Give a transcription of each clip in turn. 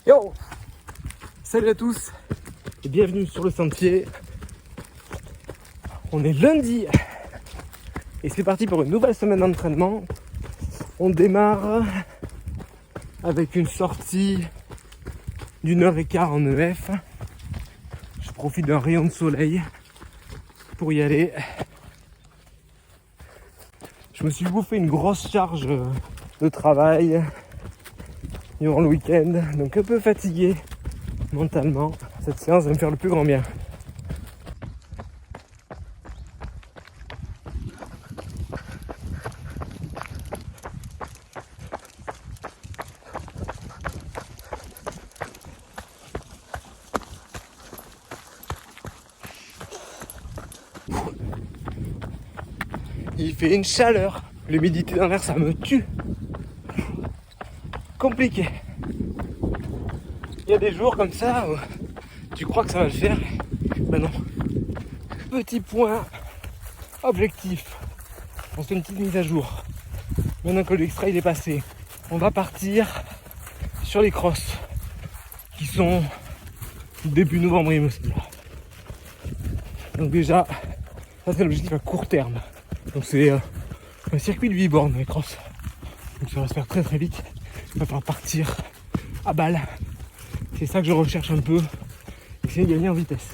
Yo! Salut à tous et bienvenue sur le sentier. On est lundi et c'est parti pour une nouvelle semaine d'entraînement. On démarre avec une sortie d'1h15 en EF. Je profite d'un rayon de soleil pour y aller. Je me suis bouffé une grosse charge de travail durant le week-end, donc un peu fatigué mentalement. Cette séance va me faire le plus grand bien. Il fait une chaleur, l'humidité dans l'air, ça me tue. Compliqué. Il y a des jours comme ça où tu crois que ça va le faire, ben non. Petit point objectif. On se fait une petite mise à jour. Maintenant que l'extra il est passé, on va partir sur les crosses qui sont début novembre il me semble. Donc déjà, ça c'est l'objectif à court terme. Donc c'est un circuit de 8 bornes les crosses. Donc ça va se faire très très vite. Il va falloir partir à balle. C'est ça que je recherche un peu. Essayer de gagner en vitesse.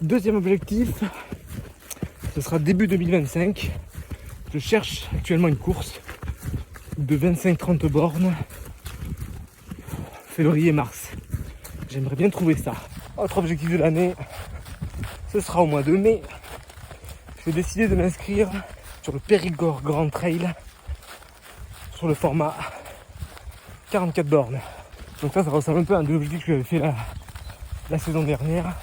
Deuxième objectif, ce sera début 2025. Je cherche actuellement une course de 25-30 bornes. Février-mars. J'aimerais bien trouver ça. Autre objectif de l'année, ce sera au mois de mai. J'ai décidé de m'inscrire sur le Périgord Grand Trail sur le format 44 bornes. Donc ça ressemble un peu à un objectif que j'avais fait la saison dernière.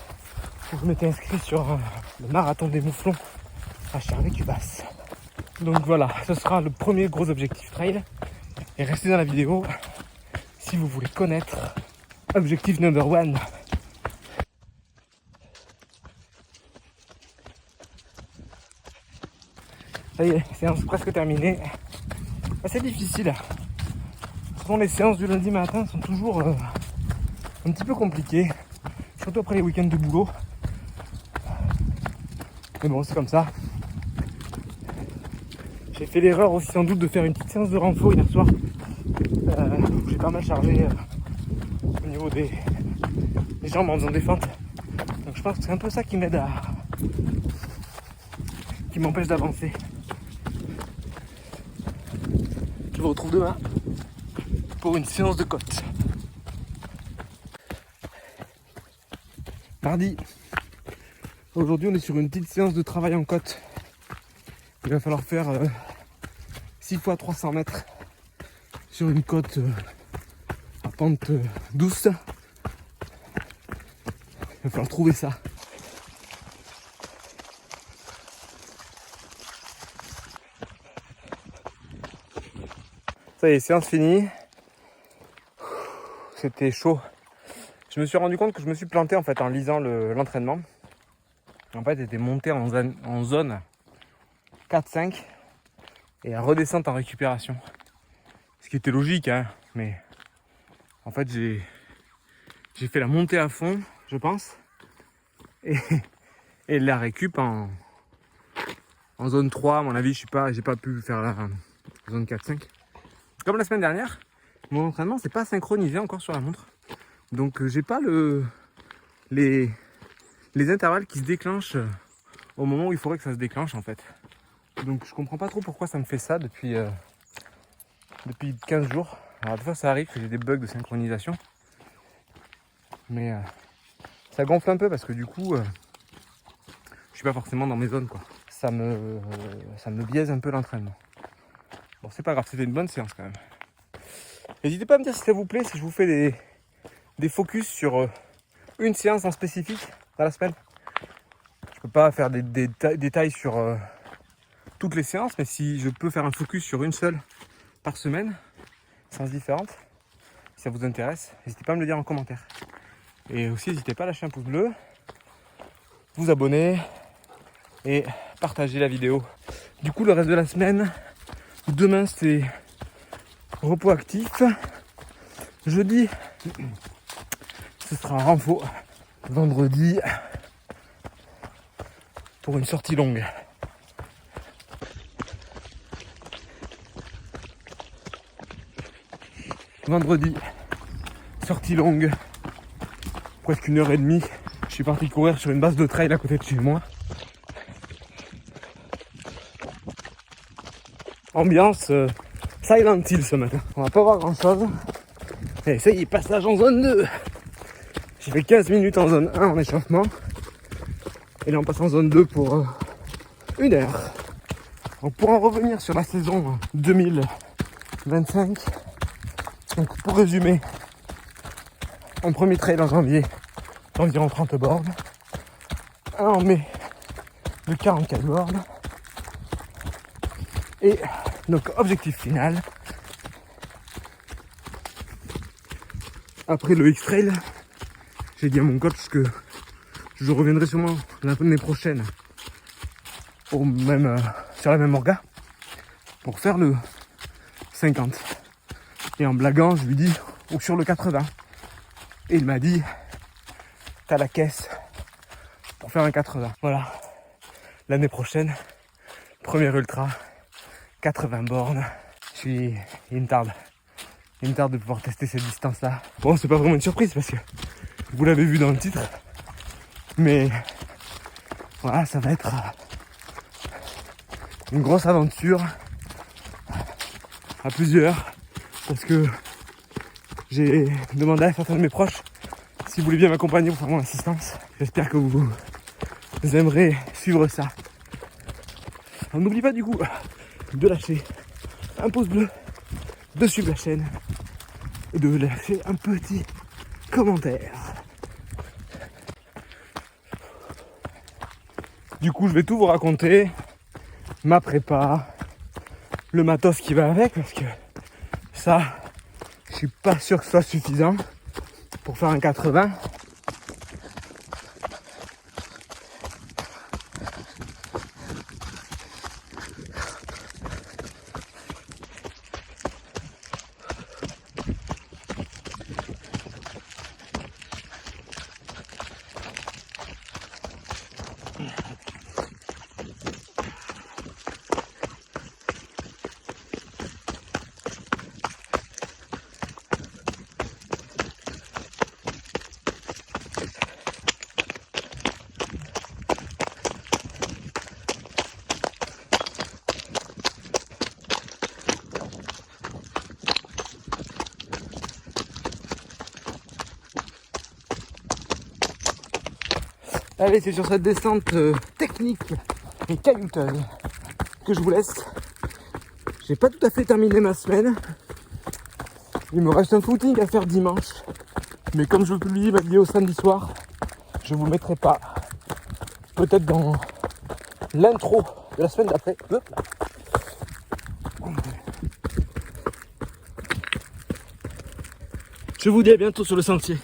Où je m'étais inscrit sur le marathon des Mouflons à Charles-Cubas. Donc voilà, ce sera le premier gros objectif trail. Et restez dans la vidéo si vous voulez connaître objectif number one. Ça y est, séance presque terminée. C'est difficile. Souvent les séances du lundi matin sont toujours un petit peu compliquées. Surtout après les week-ends de boulot. Mais bon, c'est comme ça. J'ai fait l'erreur aussi sans doute de faire une petite séance de renfort hier soir. Où j'ai pas mal chargé au niveau des jambes en faisant des fentes. Donc je pense que c'est un peu ça qui m'aide qui m'empêche d'avancer. Je vous retrouve demain pour une séance de côte. Mardi. Aujourd'hui on est sur une petite séance de travail en côte. Il va falloir faire 6 fois 300 mètres sur une côte à pente douce. Il va falloir trouver ça. Ça y est, séance finie. C'était chaud. Je me suis rendu compte que je me suis planté en fait en lisant l'entraînement. En fait, j'étais monté en zone 4-5 et à redescendre en récupération. Ce qui était logique, hein, mais en fait, j'ai fait la montée à fond, je pense, et la récup en zone 3. À mon avis, j'ai pas pu faire la zone 4-5. Comme la semaine dernière, mon entraînement c'est pas synchronisé encore sur la montre. Donc j'ai pas les intervalles qui se déclenchent au moment où il faudrait que ça se déclenche en fait. Donc je comprends pas trop pourquoi ça me fait ça depuis 15 jours. Alors des fois ça arrive que j'ai des bugs de synchronisation. Mais ça gonfle un peu parce que du coup je suis pas forcément dans mes zones quoi. Ça me biaise un peu l'entraînement. Bon c'est pas grave, c'était une bonne séance quand même. N'hésitez pas à me dire si ça vous plaît, si je vous fais des focus sur une séance en spécifique dans la semaine. Je peux pas faire des détails sur toutes les séances, mais si je peux faire un focus sur une seule par semaine, séance différente, si ça vous intéresse, n'hésitez pas à me le dire en commentaire. Et aussi n'hésitez pas à lâcher un pouce bleu, vous abonner et partager la vidéo. Du coup le reste de la semaine, demain c'est repos actif. Jeudi, ce sera un renfo. Vendredi, pour une sortie longue. Vendredi, sortie longue, presque 1h30. Je suis parti courir sur une base de trail à côté de chez moi. Ambiance Silent Hill ce matin. On va pas voir grand chose. Et ça y est, passage en zone 2. J'ai fait 15 minutes en zone 1 en échauffement. Et là on passe en zone 2 pour 1 heure. Donc pour en revenir sur la saison 2025. Donc pour résumer, un premier trail en janvier d'environ 30 bornes. Un en mai de 44 bornes. Et donc objectif final. Après le X-Trail, j'ai dit à mon coach que je reviendrai sûrement l'année prochaine sur la même orga pour faire le 50. Et en blaguant, je lui dis ou sur le 80. Et il m'a dit t'as la caisse pour faire un 80. Voilà, l'année prochaine, premier ultra, 80 bornes. Il me tarde de pouvoir tester cette distance-là. Bon, c'est pas vraiment une surprise parce que vous l'avez vu dans le titre. Mais voilà, ça va être une grosse aventure à plusieurs. Parce que j'ai demandé à certains de mes proches s'ils voulaient bien m'accompagner pour faire mon assistance. J'espère que vous aimerez suivre ça. On n'oublie pas du coup de lâcher un pouce bleu, de suivre la chaîne et de lâcher un petit commentaire. Du coup, je vais tout vous raconter, ma prépa, le matos qui va avec, parce que ça, je suis pas sûr que ce soit suffisant pour faire un 80. Allez, c'est sur cette descente technique et caillouteuse que je vous laisse. J'ai pas tout à fait terminé ma semaine. Il me reste un footing à faire dimanche. Mais comme je publie ma vidéo samedi soir, je vous mettrai pas. Peut-être dans l'intro de la semaine d'après. Je vous dis à bientôt sur le sentier.